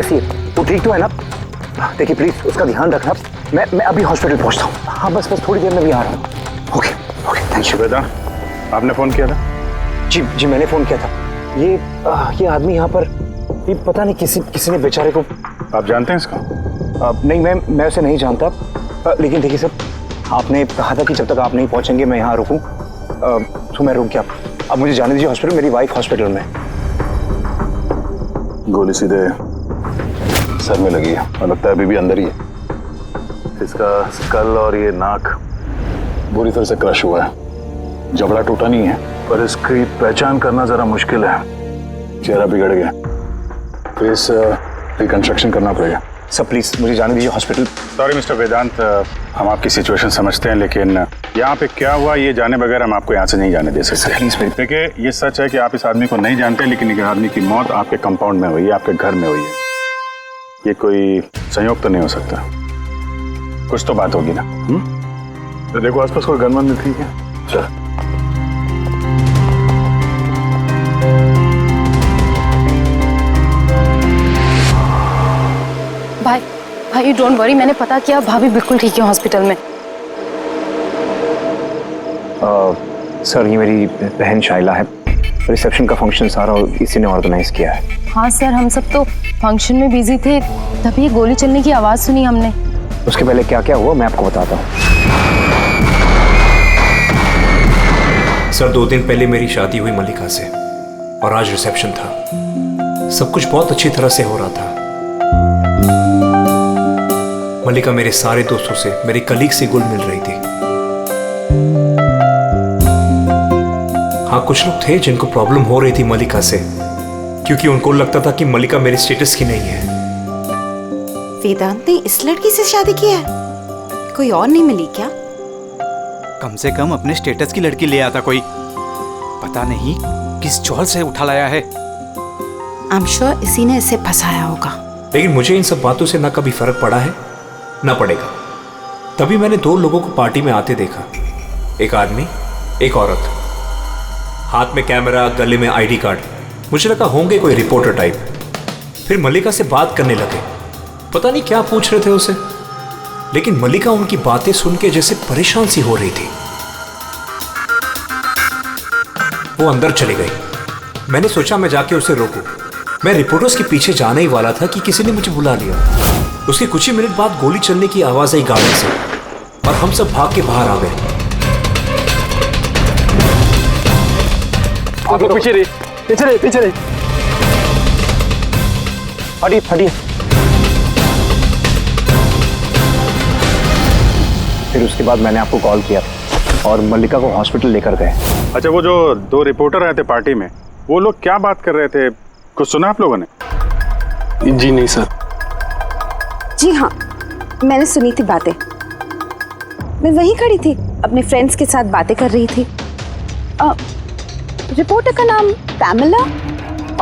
कैसी है? वो ठीक तो है ना? देखिए प्लीज उसका ध्यान रखना। मैं अभी हॉस्पिटल पहुंचता हूँ। हाँ बस थोड़ी देर में भी आ रहा हूँ। Okay okay thank you. बेटा आपने फोन किया था? जी जी मैंने फोन किया था। ये आदमी यहाँ पर, ये पता नहीं किसी ने बेचारे को। आप जानते हैं इसको? नहीं मैं उसे नहीं जानता। लेकिन देखिए सर, आपने कहा था कि जब तक आप नहीं पहुंचेंगे मैं यहाँ रुकूं, तो मैं रुक गया। अब मुझे जाने दीजिए हॉस्पिटल, मेरी वाइफ हॉस्पिटल में। गोली सीधे सर में लगी है और लगता है अभी भी अंदर ही है। इसका स्कल और ये नाक बुरी तरह से क्रश हुआ है। जबड़ा टूटा नहीं है पर इसकी पहचान करना जरा मुश्किल है। चेहरा बिगड़ गया, फेस रिकंस्ट्रक्शन करना पड़ेगा। सर प्लीज मुझे जाने दीजिए हॉस्पिटल। सॉरी मिस्टर वेदांत, हम आपकी सिचुएशन समझते हैं लेकिन यहाँ पे क्या हुआ ये जाने बगैर हम आपको यहाँ से नहीं जाने दे सकते। प्लीज मेरी। देखिए ये सच है कि आप इस आदमी को नहीं जानते, लेकिन एक आदमी की मौत आपके कंपाउंड में हुई है, आपके घर में हुई है। ये कोई संयोग तो नहीं हो सकता, कुछ तो बात होगी ना। तो देखो आसपास कोई गनमन नहीं थी क्या? चल भाई डोंट वरी, मैंने पता किया, भाभी बिल्कुल ठीक है हॉस्पिटल में। सर ये मेरी बहन शाइला है, रिसेप्शन का फंक्शन सारा इसी ने ऑर्गेनाइज किया है। हाँ सर, हम सब तो फंक्शन में बिजी थे, तभी गोली चलने की आवाज सुनी हमने। उसके पहले क्या क्या हुआ मैं आपको बताता हूँ। सर 2 दिन पहले मेरी शादी हुई मल्लिका से और आज रिसेप्शन था। सब कुछ बहुत अच्छी तरह से हो रहा था। मल्लिका मेरे सारे दोस्तों से, मेरे कलीग से गुल मिल रही थी। हाँ कुछ लोग थे जिनको प्रॉब्लम हो रही थी मल्लिका से, क्योंकि उनको लगता था कि मल्लिका मेरे स्टेटस की नहीं है। वेदांत ने इस लड़की से शादी की है? कोई और नहीं मिली क्या? कम से कम अपने स्टेटस की लड़की ले आता कोई, पता नहीं किस चौल से उठा लाया है। आई एम श्योर इसी ने इसे फंसाया होगा। लेकिन मुझे इन सब बातों से ना कभी फर्क पड़ा है ना पड़ेगा। तभी मैंने 2 लोगों को पार्टी में आते देखा, एक आदमी एक औरत, हाथ में कैमरा, गले में आईडी कार्ड। मुझे लगा होंगे कोई रिपोर्टर टाइप। फिर मल्लिका से बात करने लगे, पता नहीं क्या पूछ रहे थे उसे, लेकिन मल्लिका उनकी बातें सुन के जैसे परेशान सी हो रही थी। वो अंदर चली गई। मैंने सोचा मैं जाके उसे रोकूं। मैं रिपोर्टर्स के पीछे जाने ही वाला था कि किसी ने मुझे बुला लिया। उसके कुछ ही मिनट बाद गोली चलने की आवाज आई गाड़ी से और हम सब भाग के बाहर आ गए। आप लोग पीछे रहिए। हटिए। फिर उसके बाद मैंने आपको कॉल किया और मल्लिका को हॉस्पिटल लेकर गए। अच्छा, वो जो 2 रिपोर्टर आए थे पार्टी में, वो लोग क्या बात कर रहे थे, कुछ सुना आप लोगों ने? जी नहीं सर। जी हाँ, मैंने सुनी थी बातें। मैं वहीं खड़ी थी, अपने फ्रेंड्स के साथ बातें कर रही थी। रिपोर्टर का नाम पैमेला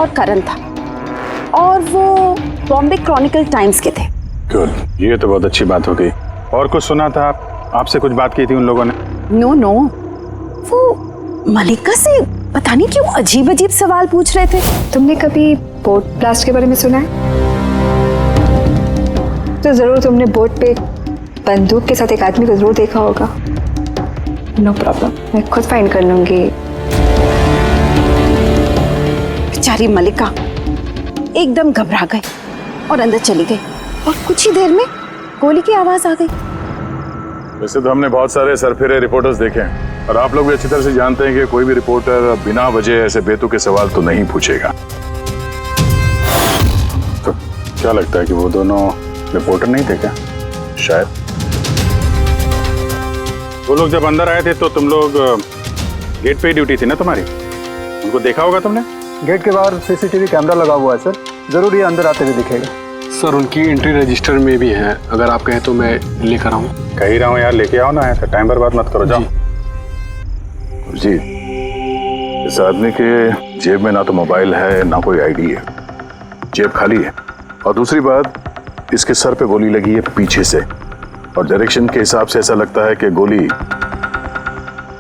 और करण था और वो बॉम्बे क्रॉनिकल टाइम्स के थे। गुड, ये तो बहुत अच्छी बात हो गई। और कुछ सुना था आपसे कुछ बात की थी उन लोगों ने? नो, वो मल्लिका से पता नहीं क्यों अजीब अजीब सवाल पूछ रहे थे। तुमने कभी बोट ब्लास्ट के बारे में सुना है? तो जरूर तुमने बोट पे बंदूक के साथ एक आदमी को जरूर देखा होगा। नो प्रॉब्लम, मैं खुद फाइंड कर लूंगी। बेचारी मल्लिका एकदम घबरा गई और अंदर चली गई और कुछ ही देर में गोली की आवाज आ गई। वैसे तो हमने बहुत सारे सरफिरे रिपोर्टर्स देखे हैं और आप लोग भी अच्छी तरह से जानते हैं कि कोई भी रिपोर्टर बिना वजह ऐसे बेतुके सवाल तो नहीं पूछेगा। तो क्या लगता है कि वो दोनों रिपोर्टर नहीं थे क्या? शायद वो लोग जब अंदर आए थे तो तुम लोग गेट पे ही ड्यूटी थी ना तुम्हारी, उनको देखा होगा तुमने? गेट के बाहर सीसीटीवी कैमरा लगा हुआ है सर, जरूर ये अंदर आते हुए दिखेगा। सर उनकी एंट्री रजिस्टर में भी है, अगर आप कहें तो मैं लेकर आऊँ। कह ही रहा हूँ यार, लेके आओ ना, है तो टाइम बर्बाद मत करो, जाओ। जी, इस आदमी के जेब में ना तो मोबाइल है ना कोई आईडी है, जेब खाली है। और दूसरी बात, इसके सर पे गोली लगी है पीछे से और डायरेक्शन के हिसाब से ऐसा लगता है कि गोली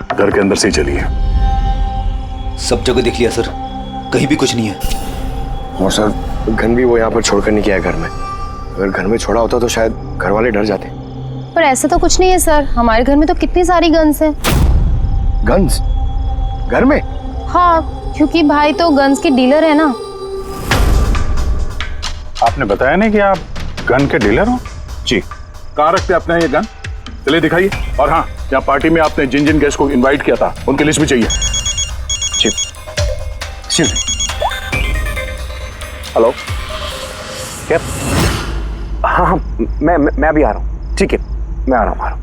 घर के अंदर से ही चली है। सब जगह देख लिया सर, कहीं भी कुछ नहीं है। और सर गन भी वो यहाँ पर छोड़कर नहीं गया है घर में। अगर घर में छोड़ा होता तो शायद घर वाले डर जाते। पर ऐसा तो कुछ नहीं है सर, हमारे घर में तो कितनी सारी गन्स हैं। गन्स घर में? हाँ, क्योंकि भाई तो गन्स के डीलर है ना। आपने बताया नहीं कि आप गन के डीलर हो? जी। कहाँ रखते हैं अपने ये गन? चलिए दिखाइए। और हाँ, यहाँ पार्टी में आपने जिन जिन गेस्ट को इनवाइट किया था उनकी लिस्ट भी चाहिए। जी। हेलो, क्या? हाँ हाँ, मैं भी आ रहा हूँ। ठीक है, मैं आ रहा हूँ।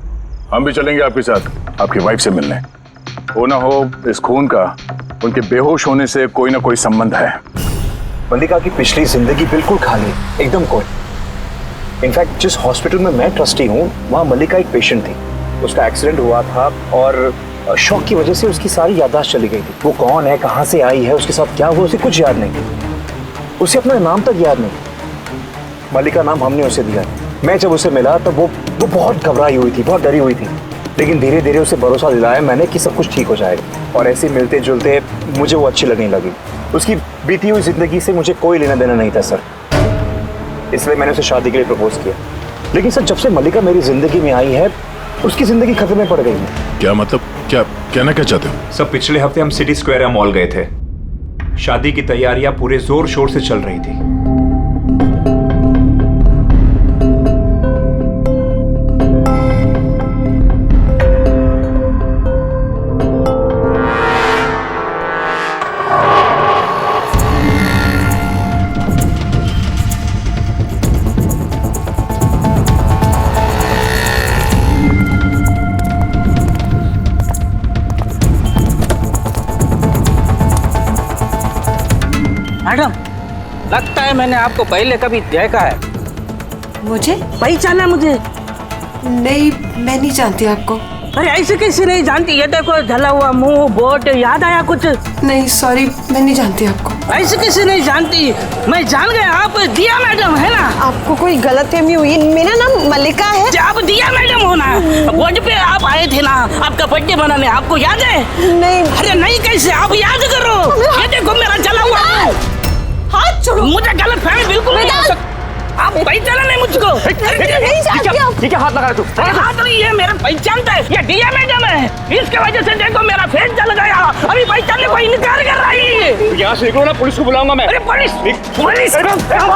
हम भी चलेंगे आपके साथ आपकी वाइफ से मिलने। हो ना हो इस खून का उनके बेहोश होने से कोई ना कोई संबंध है। मल्लिका की पिछली जिंदगी बिल्कुल खाली, एकदम कोई। इनफैक्ट जिस हॉस्पिटल में मैं ट्रस्टी हूँ वहाँ मल्लिका एक पेशेंट थी। उसका एक्सीडेंट हुआ था और शॉक की वजह से उसकी सारी याददाश्त चली गई थी। वो कौन है, कहाँ से आई है, उसके साथ क्या हुआ, उसे कुछ याद नहीं। उसे अपना नाम तक याद नहीं। मल्लिका नाम हमने उसे दिया। मैं जब उसे मिला तब वो बहुत घबराई हुई थी, बहुत डरी हुई थी। लेकिन धीरे धीरे उसे भरोसा दिलाया मैंने कि सब कुछ ठीक हो जाएगा। और ऐसे मिलते जुलते मुझे वो अच्छी लगने लगी। उसकी बीती हुई जिंदगी से मुझे कोई लेना देना नहीं था सर, इसलिए मैंने उसे शादी के लिए प्रपोज किया। लेकिन सर जब से मल्लिका मेरी जिंदगी में आई है उसकी जिंदगी खतरे में पड़ गई है। क्या मतलब? क्या कहना क्या चाहते हो? सब पिछले हफ्ते हम सिटी स्क्वायर मॉल गए थे। शादी की तैयारियां पूरे जोर शोर से चल रही थी। मैडम, लगता है मैंने आपको पहले कभी देखा है। मुझे पहचाना मुझे? नहीं, मैं नहीं जानती आपको। अरे ऐसे कैसे नहीं जानती? ये देखो, जला हुआ मुंह, बोट, याद आया कुछ? नहीं सॉरी, मैं नहीं जानती आपको। ऐसे कैसे नहीं जानती? मैं जान गया, आप दिया मैडम है ना? आपको कोई गलतफहमी हुई, मेरा नाम मल्लिका है। आप दिया मैडम हो ना? बोर्ड पे आप आए थे ना आपका बर्थडे मनाने, आपको याद है? नहीं। अरे नहीं कैसे, आप याद करो। ये देखो मेरा जला हुआ मुंह। हाथ छोड़ो। मुझे गलतफहमी बिल्कुल नहीं हो सकती। आप पहचाना नहीं मुझको? नहीं जानती आप। ये क्या हाथ लगा रहे तू? हाथ नहीं है, मेरा पहचानता है। ये दिया मैडम है, इसके वजह से देखो मेरा फेस जल गया। अभी पहचानने को इनकार कर रही है। यहाँ से निकलो ना, पुलिस को बुलाऊंगा मैं। अरे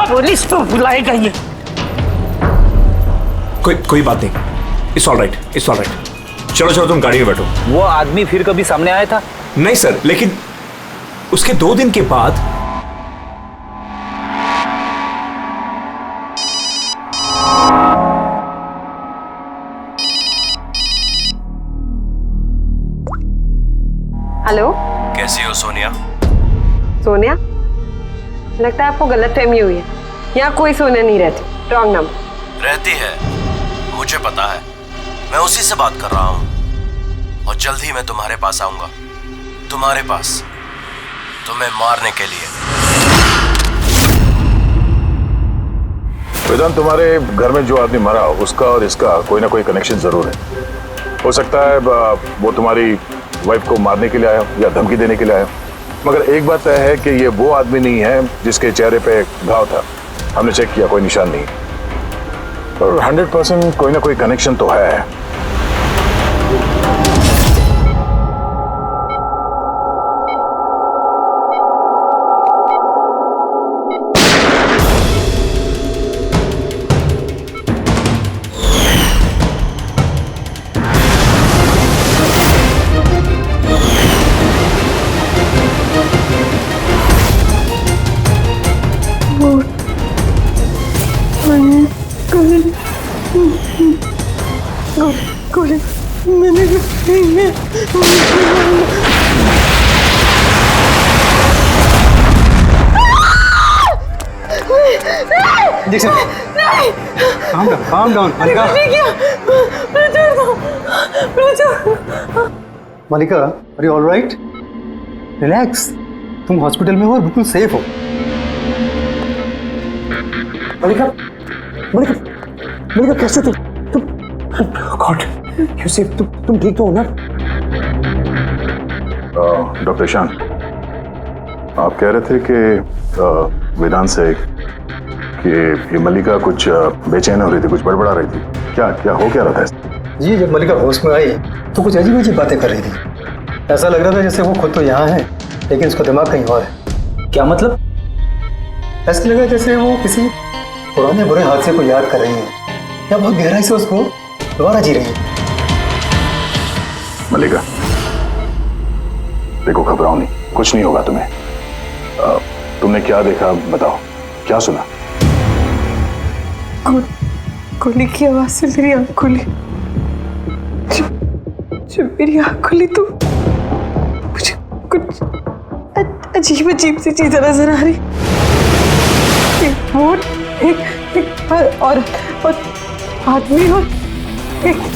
पुलिस तो बुलाएगा ये। कोई बात नहीं, it's all right, it's all right. चलो तुम गाड़ी में बैठो। वो आदमी फिर कभी सामने आया था? नहीं सर, लेकिन उसके 2 दिन के बाद हेलो, कैसी हो सोनिया? सोनिया? लगता है आपको गलतफहमी हुई है। यहाँ कोई सोनिया नहीं रहती, रॉन्ग नंबर। रहती है, मुझे पता है। मैं उसी से बात कर रहा हूँ और जल्द ही मैं तुम्हारे पास आऊंगा। तुम्हारे पास, तुम्हें मारने के लिए। वेदांत, तुम्हारे घर में जो आदमी मरा उसका और इसका कोई ना कोई कनेक्शन जरूर है। हो सकता है वो तुम्हारी वाइफ को मारने के लिए आया या धमकी देने के लिए आया। मगर एक बात तय है कि ये वो आदमी नहीं है जिसके चेहरे पे घाव था। हमने चेक किया, कोई निशान नहीं। और 100% कोई ना कोई कनेक्शन तो है। Calm down, Malika. Malika, are you all right? Relax. तुम हॉस्पिटल में हो और बिल्कुल सेफ हो। मल्लिका कैसे तुम गॉड, कैसे तुम ठीक तो हो ना? डॉक्टर शान, आप कह रहे थे कि वेदांत से कि ये मल्लिका कुछ बेचैन हो रही थी, कुछ बड़बड़ा रही थी। क्या क्या हो क्या रहा था? जी जब मल्लिका होश में आई तो कुछ अजीब अजीब बातें कर रही थी। ऐसा लग रहा था जैसे वो खुद तो यहाँ है लेकिन उसका दिमाग कहीं और है। क्या मतलब? ऐसा लगा जैसे वो किसी पुराने बुरे हादसे को याद कर रही है या बहुत गहराई से उसको दोबारा जी रही है। मल्लिका देखो, घबराओ नहीं, कुछ नहीं होगा तुम्हें। तुमने क्या देखा बताओ, क्या सुना? गोली की आवाज से मेरी आंख खुली। जब मेरी आंख खुली तो मुझे कुछ अजीब अजीब सी चीजें नजर आ रही। एक बोट, एक औरत और आदमी और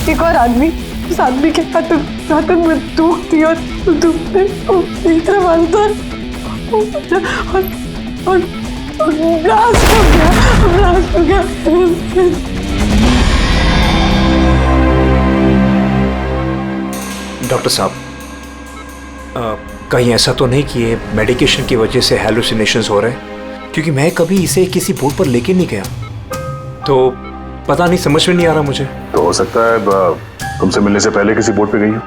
एक और आदमी। उस आदमी के हाथों में बंदूक थी और बंदूक में तीसरा मारता और ब्लास्ट हो गया। डॉक्टर साहब, कहीं ऐसा तो नहीं कि ये मेडिकेशन की वजह से हैलुसिनेशंस हो रहे हैं? क्योंकि मैं कभी इसे किसी बोर्ड पर लेके नहीं गया, तो पता नहीं, समझ में नहीं आ रहा मुझे। तो हो सकता है तुमसे मिलने से पहले किसी बोर्ड पे गई हो।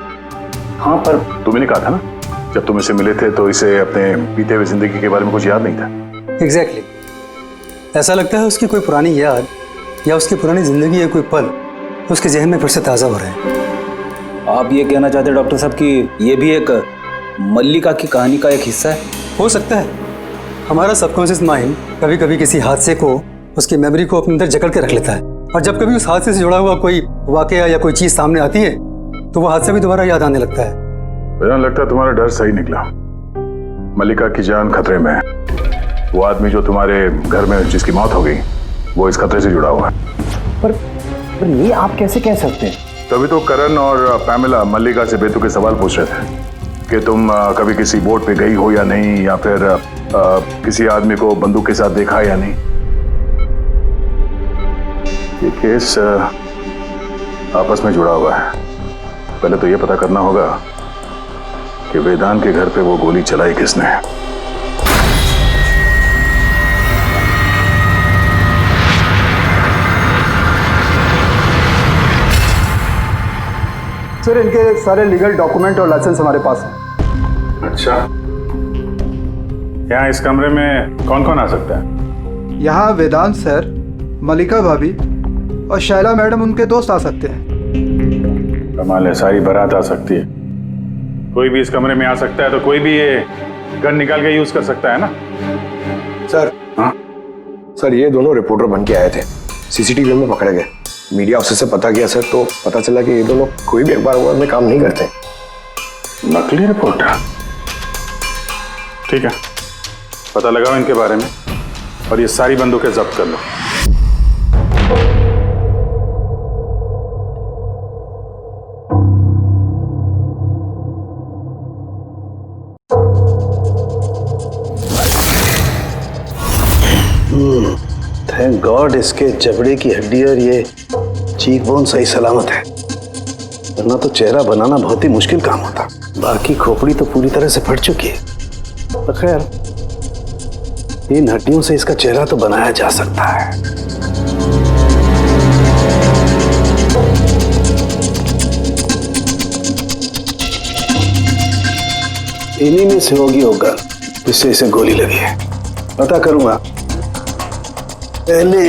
हाँ, पर तुम्हें नहीं कहा था ना जब तुम इसे मिले थे तो इसे अपने बीते हुए जिंदगी के बारे में कुछ याद नहीं था। एग्जैक्टली ऐसा लगता है उसकी कोई पुरानी याद या उसकी पुरानी जिंदगी या कोई पल उसके जहन में फिर से ताज़ा हो रहे हैं। आप ये कहना चाहते हैं डॉक्टर साहब कि ये भी एक मल्लिका की कहानी का एक हिस्सा है? हो सकता है। हमारा सबकॉन्शियस माइंड कभी कभी किसी हादसे को, उसकी मेमोरी को अपने अंदर जकड़ के रख लेता है, और जब कभी उस हादसे से जुड़ा हुआ कोई वाकया या कोई चीज सामने आती है तो वो हादसा भी दोबारा याद आने लगता है। मुझे लगता है तुम्हारा डर सही निकला। मल्लिका की जान खतरे में है। वो आदमी जो तुम्हारे घर में जिसकी मौत हो गई वो इस खतरे से जुड़ा हुआ है। पर ये आप कैसे कह सकते हैं? तभी तो करण और पैमिला मल्लिका से बेतुके सवाल पूछ रहे थे कि तुम कभी किसी बोट पे गई हो या नहीं, या फिर किसी आदमी को बंदूक के साथ देखा या नहीं। ये केस आपस में जुड़ा हुआ है। पहले तो ये पता करना होगा कि वेदांत के घर पे वो गोली चलाई किसने। सर इनके सारे लीगल डॉक्यूमेंट और लाइसेंस हमारे पास हैं। अच्छा, यहाँ इस कमरे में कौन कौन आ सकता है? यहाँ वेदांत सर, मल्लिका भाभी और शैला मैडम उनके दोस्त आ सकते हैं। कमाल है, सारी बारात आ सकती है। कोई भी इस कमरे में आ सकता है, तो कोई भी ये गन निकाल के यूज कर सकता है ना? सर, हाँ सर, ये दोनों रिपोर्टर बन के आए थे, सीसीटीवी में पकड़े गए। मीडिया ऑफिसर से पता किया सर, तो पता चला कि ये दोनों कोई भी अखबार में काम नहीं करते। नकली रिपोर्टर? ठीक है, पता लगाओ इनके बारे में और ये सारी बंदूकें जब्त कर लो। थैंक गॉड इसके जबड़े की हड्डी और ये चीक बोन सही सलामत है, वरना तो चेहरा बनाना बहुत ही मुश्किल काम होता। बाकी खोपड़ी तो पूरी तरह से फट चुकी है, पर खैर इन हड्डियों से इसका चेहरा तो बनाया जा सकता है। इन्हीं में से होगी वो गन जिससे इसे गोली लगी है। पता करूंगा, पहले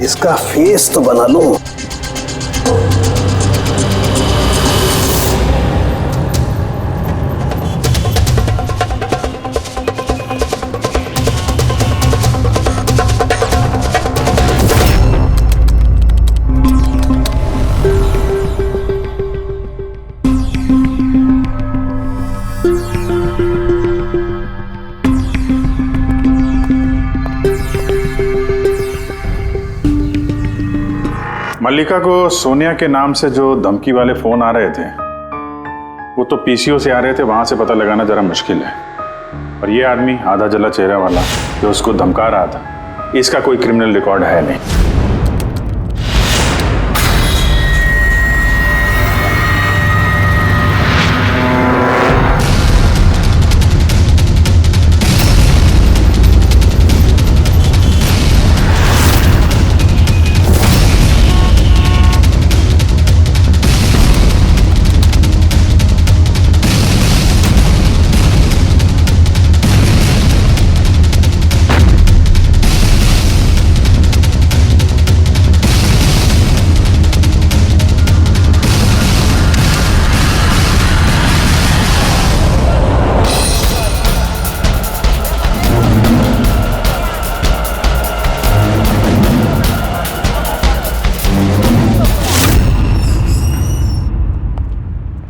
इसका फेस तो बना लूं। मल्लिका को सोनिया के नाम से जो धमकी वाले फोन आ रहे थे वो तो पीसीओ से आ रहे थे, वहां से पता लगाना जरा मुश्किल है। और ये आदमी आधा जला चेहरा वाला जो उसको धमका रहा था, इसका कोई क्रिमिनल रिकॉर्ड है नहीं।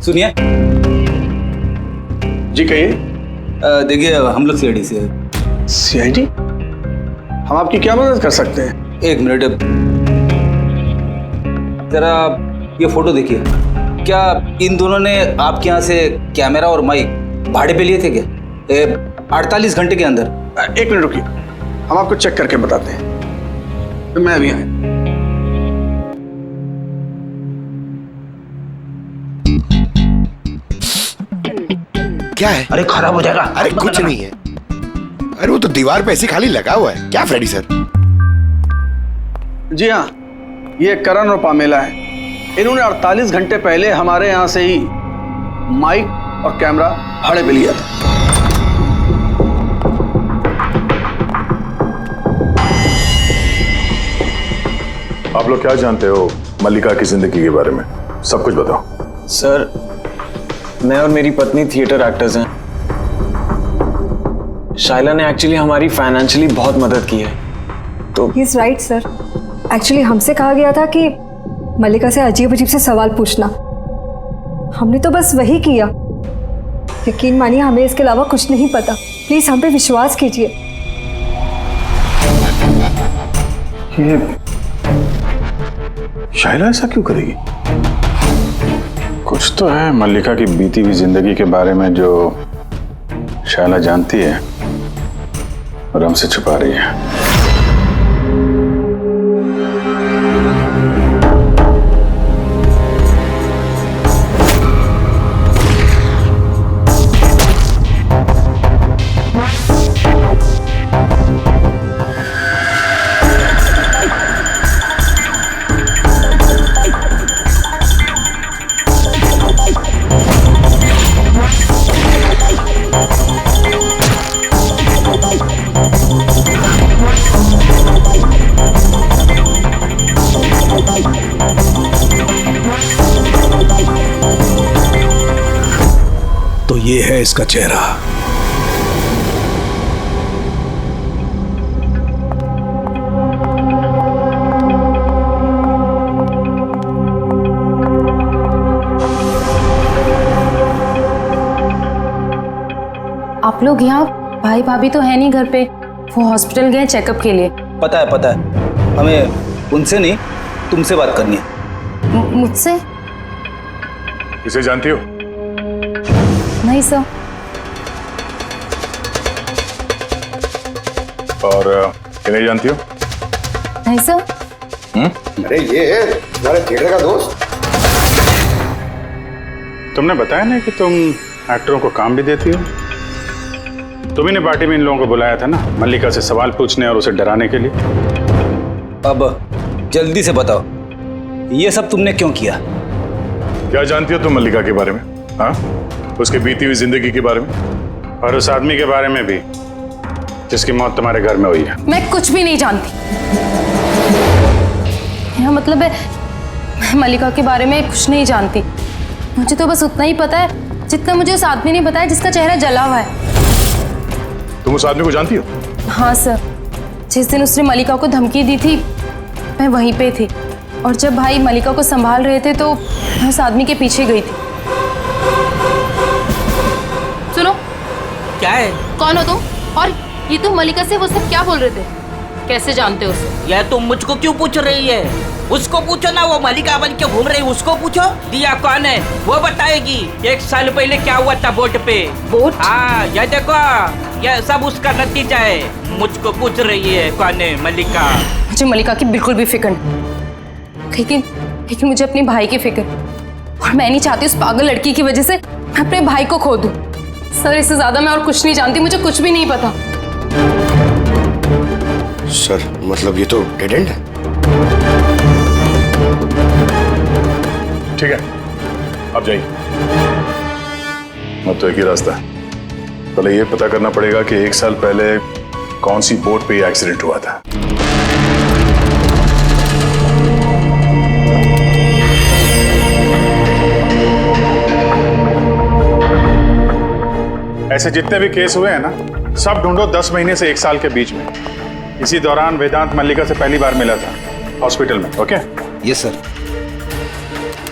सुनिए। जी कहिए। देखिए हम लोग सीआईडी से। सीआईडी? हम आपकी क्या मदद कर सकते हैं? एक मिनट, जरा ये फोटो देखिए। क्या इन दोनों ने आपके यहाँ से कैमरा और माइक भाड़े पे लिए थे क्या 48 घंटे के अंदर? एक मिनट रुकिए, हम आपको चेक करके बताते हैं। तो मैं अभी आया। क्या है? अरे खराब हो जाएगा। अरे कुछ नहीं है। अरे वो तो दीवार पे ऐसे खाली लगा हुआ है। क्या फ्रेडी सर? जी हाँ, ये करण और पामेला है। इन्होंने 48 घंटे पहले हमारे यहाँ से ही माइक और कैमरा भाड़े पे लिया था। आप लोग क्या जानते हो मल्लिका की जिंदगी के बारे में? सब कुछ बताओ। सर, मैं और मेरी पत्नी थिएटर एक्टर्स हैं। शाइला ने एक्चुअली हमारी फाइनेंशियली बहुत मदद की है। तो he is right sir. Actually हमसे कहा गया था कि मल्लिका से अजीब अजीब से सवाल पूछना। हमने तो बस वही किया। यकीन मानिए हमें इसके अलावा कुछ नहीं पता। प्लीज हम पे विश्वास कीजिए। ये शाइला ऐसा क्यों करेगी? कुछ तो है मल्लिका की बीती हुई जिंदगी के बारे में जो शाइला जानती है और हमसे छुपा रही है। तो ये है इसका चेहरा। आप लोग यहाँ, भाई भाभी तो है नहीं घर पे, वो हॉस्पिटल गए चेकअप के लिए। पता है, हमें उनसे नहीं तुमसे बात करनी है। मुझसे? इसे जानती हो? नहीं सर। और इन्हें जानती हो? नहीं सर। अरे ये है तुम्हारे थिएटर का दोस्त। तुमने बताया नहीं कि तुम एक्टरों को काम भी देती हो? तुम्ही ने पार्टी में इन लोगों को बुलाया था ना मल्लिका से सवाल पूछने और उसे डराने के लिए। अब जल्दी से बताओ, ये सब तुमने क्यों किया? क्या जानती हो तुम मल्लिका के बारे में? हाँ, उसके बीती हुई जिंदगी के बारे में और उस आदमी के बारे में भी जिसकी मौत तुम्हारे घर में हुई है। मैं कुछ भी नहीं जानती। मेरा मतलब है मैं मल्लिका के बारे में कुछ नहीं जानती। मुझे तो बस उतना ही पता है जितना मुझे उस आदमी ने बताया जिसका चेहरा जला हुआ है। तुम उस आदमी को जानती हो? हाँ सर, जिस दिन उसने मल्लिका को धमकी दी थी मैं वहीं पे थी, और जब भाई मल्लिका को संभाल रहे थे तो मैं उस आदमी के पीछे गई थी। सुनो, क्या है? कौन हो तुम? और ये तुम मल्लिका से वो सब क्या बोल रहे थे? कैसे जानते हो उसे? यह तुम मुझको क्यों पूछ रही है? उसको पूछो ना, वो मल्लिका बन के घूम रही, उसको पूछो। दिया कौन है वो बताएगी। 1 साल पहले क्या हुआ था बोट पे। बोट? हाँ, यह देखो, यह सब उसका नतीजा है। मुझको पूछ रही है कौन है मल्लिका। मुझे मल्लिका की बिल्कुल भी फिक्र नहीं, लेकिन मुझे अपने भाई की फिक्र, और मैं नहीं चाहती उस पागल लड़की की वजह से मैं अपने भाई को खो दूं। सर, इससे ज्यादा मैं और कुछ नहीं जानती, मुझे कुछ भी नहीं पता। सर, मतलब ये तो डेड एंड है। ठीक है, अब जाइए। अब तो एक ही रास्ता है, पहले ये पता करना पड़ेगा कि 1 साल पहले कौन सी बोट पे ये एक्सीडेंट हुआ था। ऐसे जितने भी केस हुए हैं ना, सब ढूंढो 10 महीने से 1 साल के बीच में। इसी दौरान वेदांत मल्लिका से पहली बार मिला था हॉस्पिटल में। ओके? Yes sir.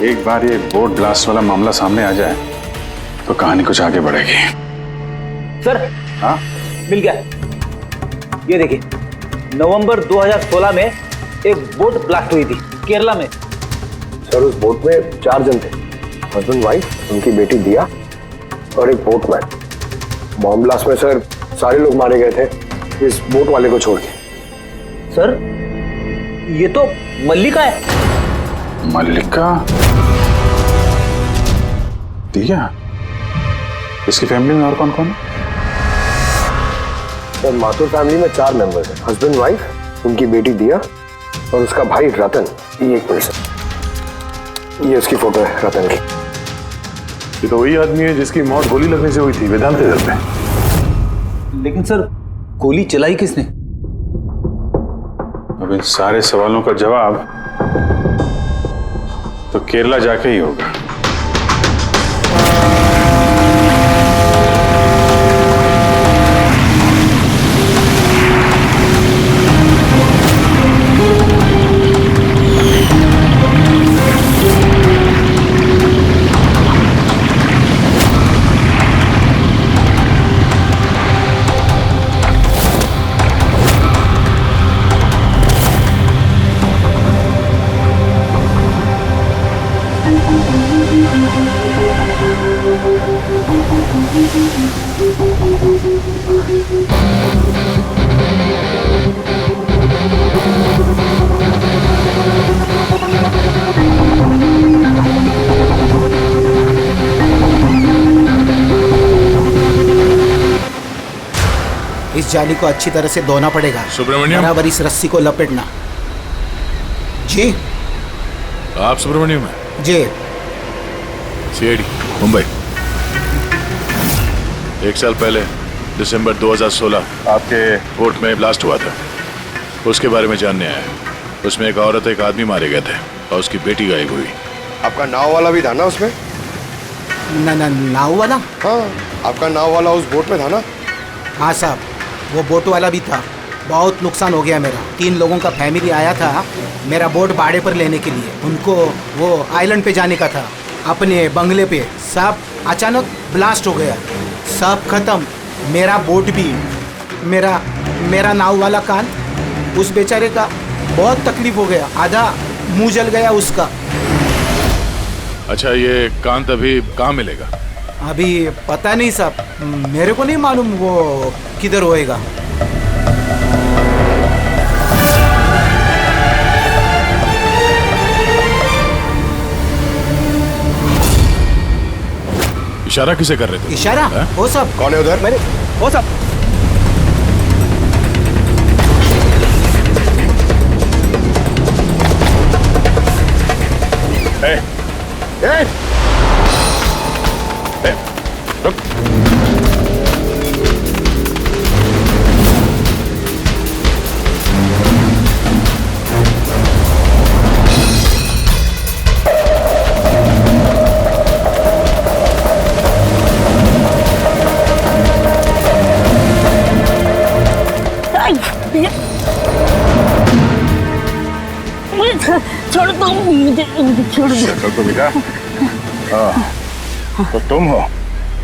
एक बार ये बोट ब्लास्ट वाला मामला सामने आ जाए तो कहानी कुछ आगे बढ़ेगी। सर, हाँ मिल गया। ये देखिए, नवंबर 2016 में एक बोट ब्लास्ट हुई थी केरला में। सर उस बोट में 4 जन थे, हस्बैंड वाइफ, उनकी बेटी दिया और एक बोटमैन। बॉम्ब ब्लास्ट में सर सारे लोग मारे गए थे इस बोट वाले को छोड़ के। सर ये तो मल्लिका है। मल्लिका? दिया? इसकी फैमिली में और कौन कौन है? सर माथुर फैमिली में 4 मेंबर्स हैं, हस्बैंड वाइफ, उनकी बेटी दिया और उसका भाई रतन। ये एक मिनट सर, ये उसकी फोटो है रतन की। ये तो वही आदमी है जिसकी मौत गोली लगने से हुई थी वेदांत के घर पे। लेकिन सर गोली चलाई किसने? अब इन सारे सवालों का जवाब तो केरला जाके ही होगा। इस जाली को अच्छी तरह से धोना पड़ेगा। सुब्रमण्यम, बराबर इस रस्सी को लपेटना। जी आप सुब्रमण्यम हैं? जी। सीआईडी मुंबई। 1 साल पहले दिसंबर 2016 आपके कोर्ट में ब्लास्ट हुआ था, उसके बारे में जानने आया। उसमें एक औरत एक आदमी मारे गए थे और उसकी बेटी गायब हुई। आपका नाव वाला भी था ना उसमें? नाव वाला? हाँ, आपका नाव वाला उस बोट में था ना? हाँ साहब, वो बोट वाला भी था। बहुत नुकसान हो गया मेरा। 3 लोगों का फैमिली आया था मेरा बोट भाड़े पर लेने के लिए। उनको वो आइलैंड पे जाने का था, अपने बंगले पे। सब अचानक ब्लास्ट हो गया, सब खत्म। मेरा बोट भी, मेरा नाव वाला कान, उस बेचारे का बहुत तकलीफ हो गया। आधा मुंह जल गया उसका। अच्छा, ये कांत अभी कहाँ मिलेगा? अभी पता नहीं साहब, मेरे को नहीं मालूम वो किधर होएगा। इशारा किसे कर रहे थे? इशारा? वो सब कौन है उधर? मेरे वो सब। रुक। छोड़ दो मुझे, छोड़ दो। शक्ल तो दिखा। तो तुम हो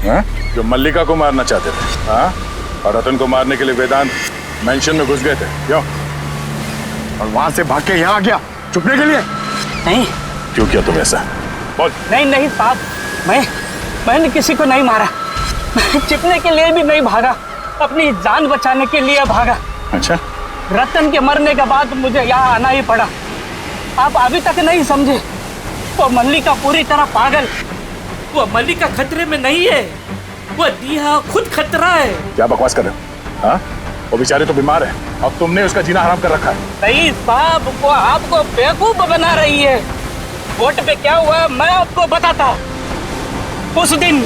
हाँ? जो मल्लिका को मारना चाहते थे हाँ? और रतन को मारने के लिए वेदांत मेंशन में घुस गए थे, क्यों? और वहां से भाग के यहाँ आ गया छुपने के लिए? नहीं। क्यों किया तुम ऐसा? बोल। नहीं साहब, मैंने किसी को नहीं मारा। मैं छिपने के लिए भी नहीं भागा, अपनी जान बचाने के लिए भागा। अच्छा, रतन के मरने के बाद मुझे यहाँ आना ही पड़ा। आप अभी तक नहीं समझे, वो मल्लिका पूरी तरह पागल। वो मल्लिका खतरे में नहीं है, वो दिया खुद खतरा है। क्या बकवास कर रहे हो हाँ? वो बेचारे तो बीमार है और तुमने उसका जीना हराम कर रखा है। नहीं साहब, वो आपको बेवकूफ बना रही है। बोट पे क्या हुआ मैं आपको बताता। उस दिन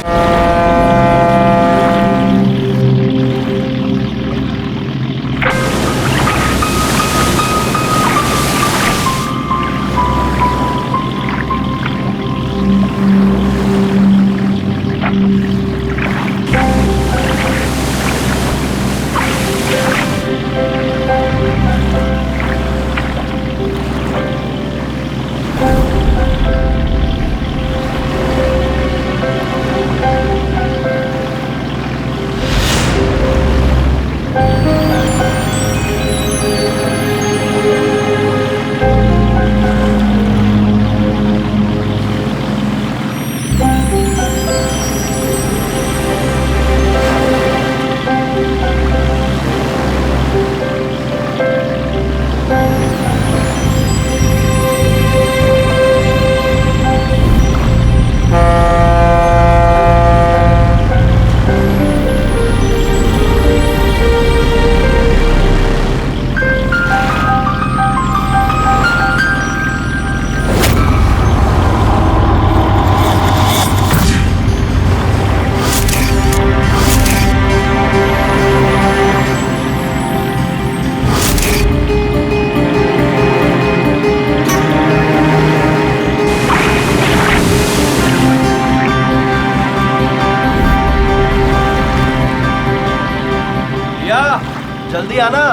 जल्दी आना,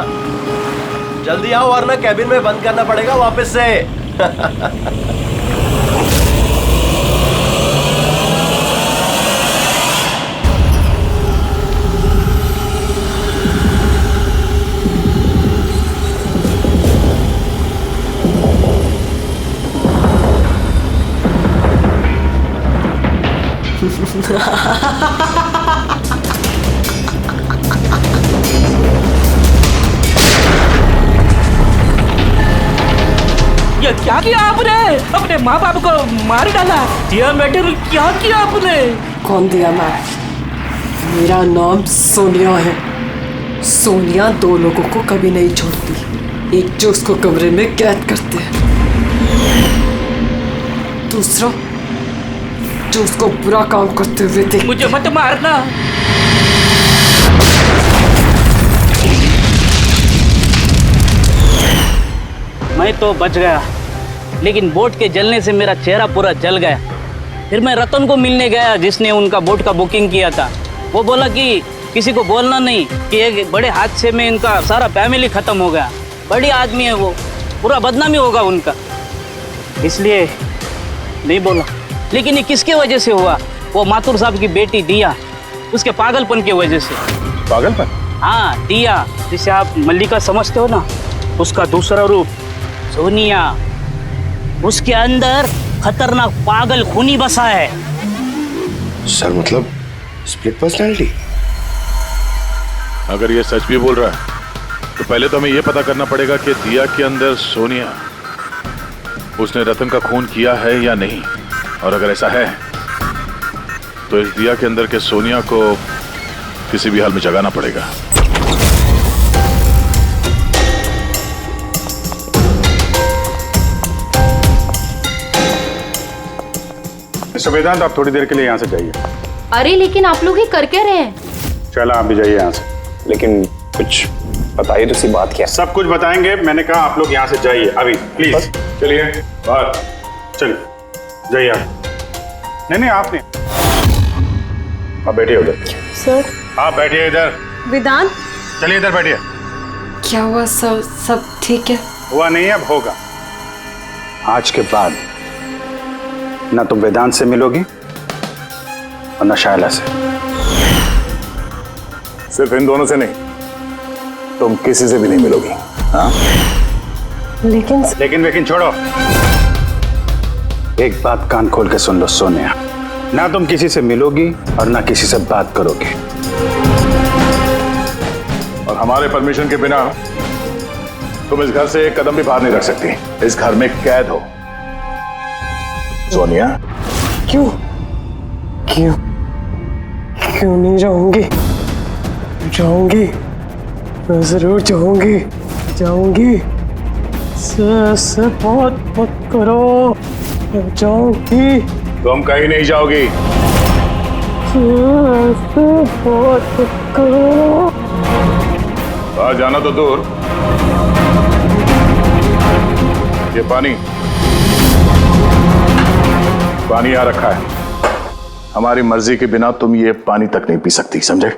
जल्दी आओ वरना कैबिन में बंद करना पड़ेगा वापस से। ये क्या किया आपने? अपने माँ बाप को मार डाला। दिया मैटर क्या किया आपने? कौन दिया मैं? मेरा नाम सोनिया है। सोनिया दो लोगों को कभी नहीं छोड़ती। एक जो उसको कमरे में कैद करते हैं, दूसरा जो उसको बुरा काम करते हुए देख। मुझे मत मारना। मैं तो बच गया, लेकिन बोट के जलने से मेरा चेहरा पूरा जल गया। फिर मैं रतन को मिलने गया जिसने उनका बोट का बुकिंग किया था। वो बोला कि किसी को बोलना नहीं कि एक बड़े हादसे में इनका सारा फैमिली खत्म हो गया। बड़ी आदमी है वो, पूरा बदनामी होगा उनका, इसलिए नहीं बोला। लेकिन ये किसके वजह से हुआ? वो माथुर साहब की बेटी दिया, उसके पागलपन की वजह से। पागलपन? हाँ, दिया जिसे आप मल्लिका समझते हो ना, उसका दूसरा रूप सोनिया। उसके अंदर खतरनाक पागल खूनी बसा है। सर मतलब स्प्लिट पर्सनैलिटी? अगर ये सच भी बोल रहा है तो पहले तो हमें ये पता करना पड़ेगा कि दिया के अंदर सोनिया, उसने रतन का खून किया है या नहीं। और अगर ऐसा है तो इस दिया के अंदर के सोनिया को किसी भी हाल में जगाना पड़ेगा। मिस्टर वेदांत, आप थोड़ी देर के लिए यहाँ से जाइए। अरे लेकिन आप लोग ही कर क्या रहे हैं? चला, आप भी जाइए यहाँ से। लेकिन कुछ बताइए तो सी बात क्या? सब कुछ बताएंगे, मैंने कहा आप लोग यहाँ से जाइए अभी प्लीज। चलिए बाहर, चलिए जाइए आप। नहीं आप नहीं, आप बैठिए उधर। सर। आप बैठिए इधर। वेदांत। चलिए इधर बैठिए। क्या हुआ? सब ठीक है? हुआ नहीं, अब होगा। आज के बाद ना तुम वेदांत से मिलोगी और ना शायला से। सिर्फ इन दोनों से नहीं, तुम किसी से भी नहीं मिलोगी। हाँ? लेकिन छोड़ो। एक बात कान खोल के सुन लो सोनिया, ना तुम किसी से मिलोगी और ना किसी से बात करोगी। और हमारे परमिशन के बिना तुम इस घर से एक कदम भी बाहर नहीं रख सकती। इस घर में कैद हो। सोनिया। क्यों नहीं जाऊंगी? मैं जरूर जाऊंगी। बहुत मत करो, जाऊंगी। तुम कहीं नहीं जाओगी। बहुत मत करो। बाहर जाना तो दूर, ये पानी आ रखा है। हमारी मर्जी के बिना तुम ये पानी तक नहीं पी सकती, समझे?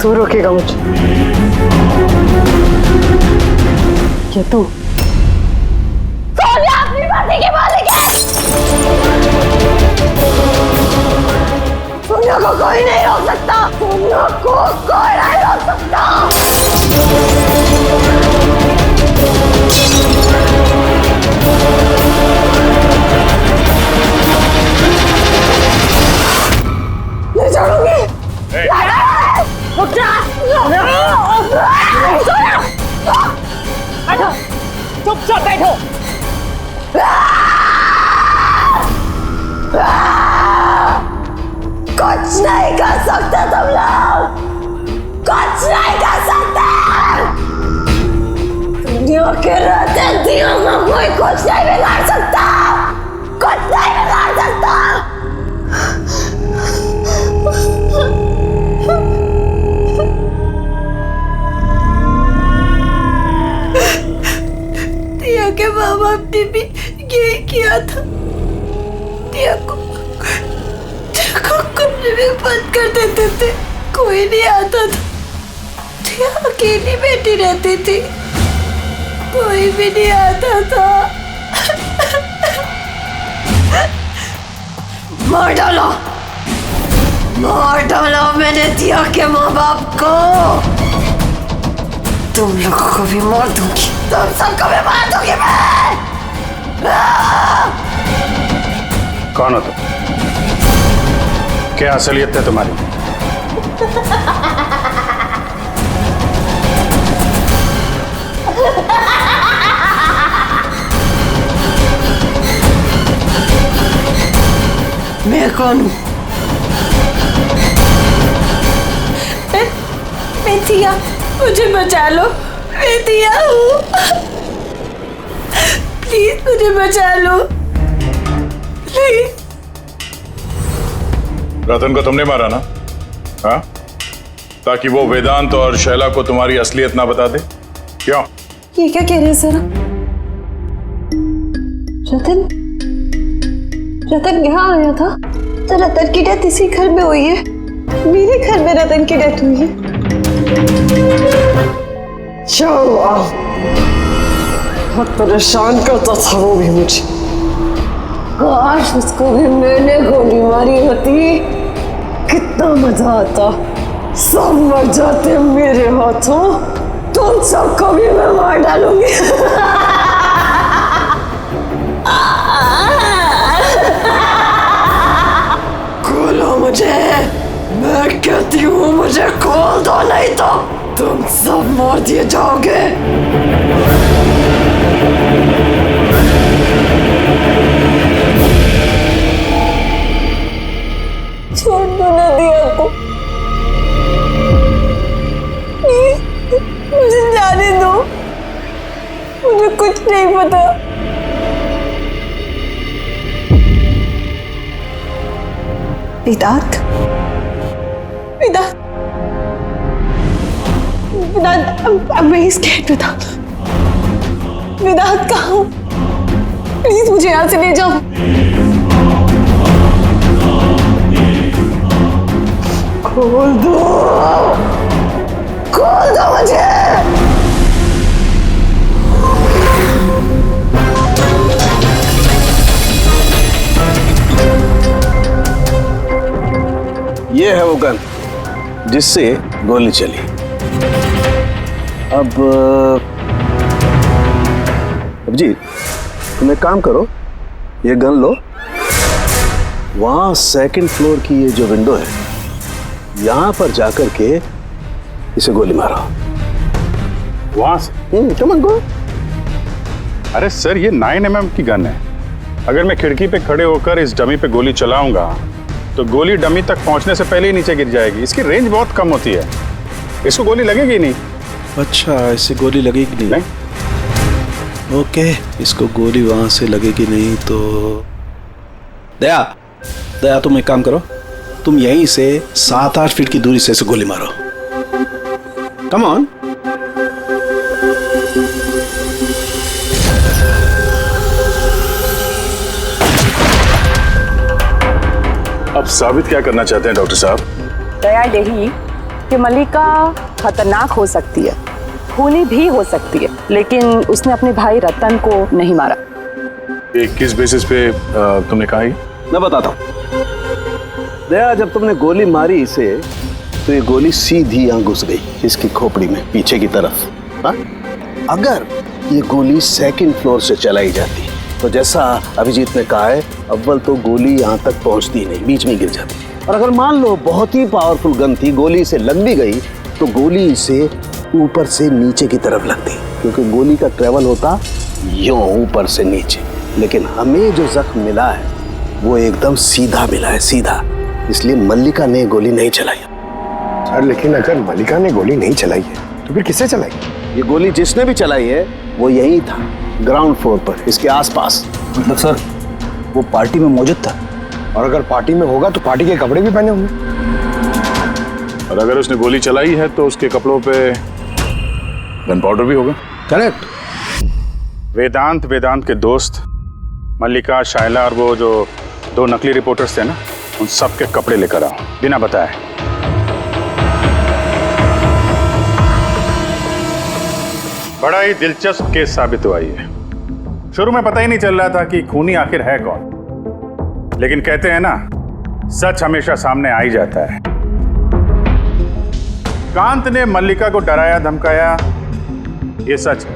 तू रोकेगा मुझे? क्या तू? सोनिया अपनी मर्जी की मालिक है। सोनिया को कोई नहीं रोक सकता। सोनिया को कोई नहीं रोक सकता। नहीं छोड़ूंगी। रुक जा। बैठो, चुपचाप बैठो। कुछ नहीं कर सकते तुम लोग, कुछ नहीं कर सकते। दुनिया के रहते दियों को कोई कुछ नहीं बिगाड़ सकता, कुछ नहीं बिगाड़ सकता। भी बंद कर देते थे, कोई नहीं आता था। धिया अकेली बैठी रहती थी, कोई भी नहीं आता था। मार डाला मैंने धिया के माँ बाप को। तुम लोगों को भी मार दूंगी, तुम सबको भी मार दूंगी मैं। कौन हो तुम? क्या असलियत है तुम्हारी? मैं कौन हूँ? मैं धिया, मुझे बचा लो। मैं धिया हूँ, प्लीज मुझे बचा लो, प्लीज। रतन को तुमने मारा ना? हाँ, ताकि वो वेदांत और शैला को तुम्हारी असलियत ना बता दे? क्यों? ये क्या कह रहे हैं सर? रतन यहाँ आया था? तो रतन की डेथ इसी घर में हुई है, मेरे घर में रतन की डेथ हुई है। बहुत परेशान करता था वो भी मुझे। काश उसको भी मैंने गोली मारी होती, कितना मजा आता। सब मर जाते मेरे हाथों, तुम सबको भी मैं मार डालूंगी। खोलो मुझे, मैं कहती हूँ मुझे खोल दो, नहीं तो तुम सब मार दिए जाओगे। छोड़ दो ना दिया को, मुझे जाने दो, मुझे कुछ नहीं पता। वेदांत, वेदांत, वेदांत, I'm very scared, वेदांत। वेदांत कहाँ हो? प्लीज मुझे यहाँ से ले जाओ। खोल दो, खोल दो मुझे। ये है वो गन जिससे गोली चली। अब जी तुम एक काम करो, ये गन लो, वहां सेकंड फ्लोर की ये जो विंडो है यहां पर जाकर के इसे गोली मारो। वहां से? Come on go. अरे सर, ये 9mm की गन है। अगर मैं खिड़की पे खड़े होकर इस डमी पे गोली चलाऊंगा तो गोली डमी तक पहुंचने से पहले ही नीचे गिर जाएगी। इसकी रेंज बहुत कम होती है, इसको गोली लगेगी नहीं। अच्छा, इससे गोली लगेगी नहीं? ओके, इसको गोली वहां से लगेगी नहीं तो दया, दया तुम एक काम करो, तुम यहीं से 7-8 फीट की दूरी से इसे गोली मारो। Come on. अब साबित क्या करना चाहते हैं डॉक्टर साहब? दया यही कि मल्लिका खतरनाक हो सकती है, खूनी भी हो सकती है, लेकिन उसने अपने भाई रतन को नहीं मारा। ये किस बेसिस पे तुमने कहा? मैं बताता हूँ। दया, जब तुमने गोली मारी इसे तो ये गोली सीधी यहाँ घुस गई इसकी खोपड़ी में पीछे की तरफ। हाँ? अगर ये गोली सेकंड फ्लोर से चलाई जाती तो जैसा अभिजीत ने कहा है, अव्वल तो गोली यहाँ तक पहुँचती नहीं, बीच में गिर जाती। और अगर मान लो बहुत ही पावरफुल गन थी, गोली से लग भी गई तो गोली इसे ऊपर से नीचे की तरफ लगती, क्योंकि गोली का ट्रेवल होता यूं ऊपर से नीचे। लेकिन हमें जो जख्म मिला है वो एकदम सीधा मिला है, सीधा। इसलिए मल्लिका ने गोली नहीं चलाई। सर, लेकिन अगर मल्लिका ने गोली नहीं चलाई है तो फिर किससे चलाई? ये गोली जिसने भी चलाई है वो यही था, ग्राउंड फ्लोर पर, इसके आसपास। मतलब सर, वो पार्टी में मौजूद था? और अगर पार्टी में होगा तो पार्टी के कपड़े भी पहने होंगे। और अगर उसने गोली चलाई है तो उसके कपड़ों पे गन पाउडर भी होगा। करेक्ट। वेदांत के दोस्त मल्लिका, शायला और वो जो 2 नकली रिपोर्टर्स थे ना, उन सबके कपड़े लेकर आओ बिना बताए। बड़ा ही दिलचस्प केस साबित हुआ ये। शुरू में पता ही नहीं चल रहा था कि खूनी आखिर है कौन, लेकिन कहते हैं ना, सच हमेशा सामने आ ही जाता है। कांत ने मल्लिका को डराया धमकाया, ये सच है।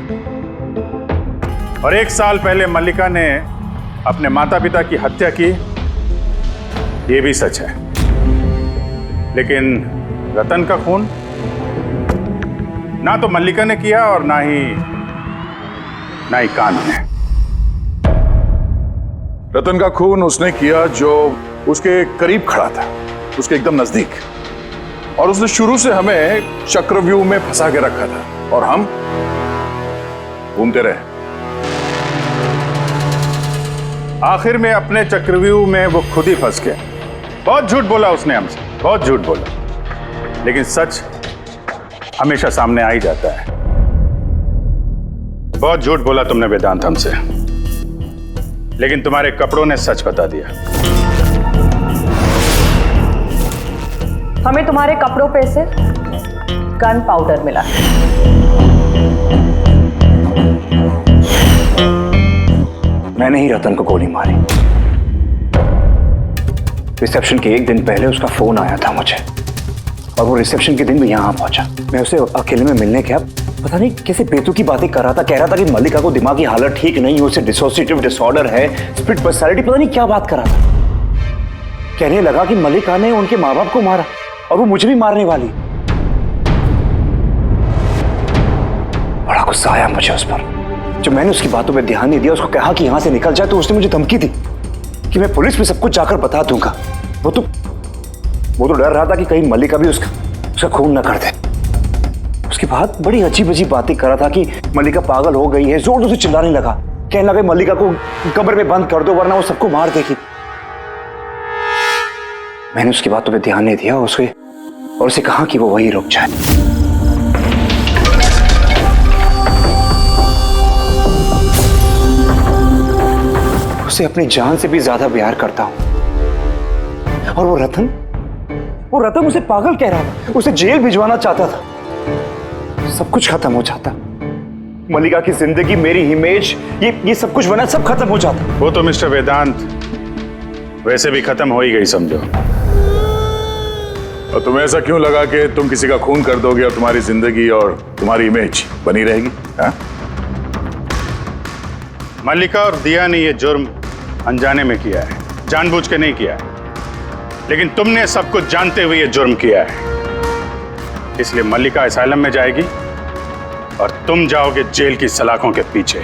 और 1 साल पहले मल्लिका ने अपने माता पिता की हत्या की, ये भी सच है। लेकिन रतन का खून ना तो मल्लिका ने किया और ना ही कांत ने। रतन का खून उसने किया जो उसके करीब खड़ा था, उसके एकदम नजदीक, और उसने शुरू से हमें चक्रव्यूह में फंसा के रखा था और हम घूमते रहे। आखिर में अपने चक्रव्यूह में वो खुद ही फंस गया। बहुत झूठ बोला उसने हमसे, बहुत झूठ बोला, लेकिन सच हमेशा सामने आ ही जाता है। बहुत झूठ बोला तुमने वेदांत हमसे, लेकिन तुम्हारे कपड़ों ने सच बता दिया। हमें तुम्हारे कपड़ों पे से गन पाउडर मिला है। मैंने ही रतन को गोली मारी। रिसेप्शन के 1 दिन पहले उसका फोन आया था मुझे, और वो रिसेप्शन के दिन भी यहाँ पहुंचा। मैं उसे अकेले में मिलने गया, पता नहीं कैसे बेतुकी बातें कर रहा था। कह रहा था कि मल्लिका को दिमागी हालत ठीक नहीं है, उसे डिसोसिएटिव डिसऑर्डर है, स्प्लिट पर्सनालिटी, पता नहीं क्या बात कर रहा था। कहने लगा कि मल्लिका ने उनके माँ बाप को मारा और वो मुझे भी मारने वाली। बड़ा गुस्सा आया मुझे उस पर। जब मैंने उसकी बातों पे ध्यान नहीं दिया, उसको कहा कि यहां से निकल जाए, तो उसने मुझे धमकी दी कि मैं पुलिस में सब कुछ जाकर बता दूंगा। वो तो डर रहा था कि कहीं मल्लिका भी उसका खून न कर दे। उसके बाद बड़ी अजीब अजीब बातें कर रहा था कि मल्लिका पागल हो गई है, जोर जोर से चिल्लाने लगा, कहने लगा मल्लिका को कब्र में बंद कर दो वरना वो सबको मार देगी। मैंने उसकी बातों पे ध्यान नहीं दिया और उसे कहा कि वो वहीं रुक जाए। उसे अपनी जान से भी ज्यादा प्यार करता हूं। और वो रतन उसे पागल कह रहा था, उसे जेल भिजवाना चाहता था। सब कुछ खत्म हो जाता, मल्लिका की जिंदगी, मेरी इमेज, ये सब कुछ बना, सब खत्म हो जाता। वो तो मिस्टर वेदांत वैसे भी खत्म हो ही गई समझो। और तुम्हें ऐसा क्यों लगा कि तुम किसी का खून कर दोगे और तुम्हारी जिंदगी और तुम्हारी इमेज बनी रहेगी? हाँ? मल्लिका और दिया ने ये जुर्म अनजाने में किया है, जानबूझ के नहीं किया है। लेकिन तुमने सब कुछ जानते हुए ये जुर्म किया है, इसलिए मल्लिका असाइलम में जाएगी और तुम जाओगे जेल की सलाखों के पीछे।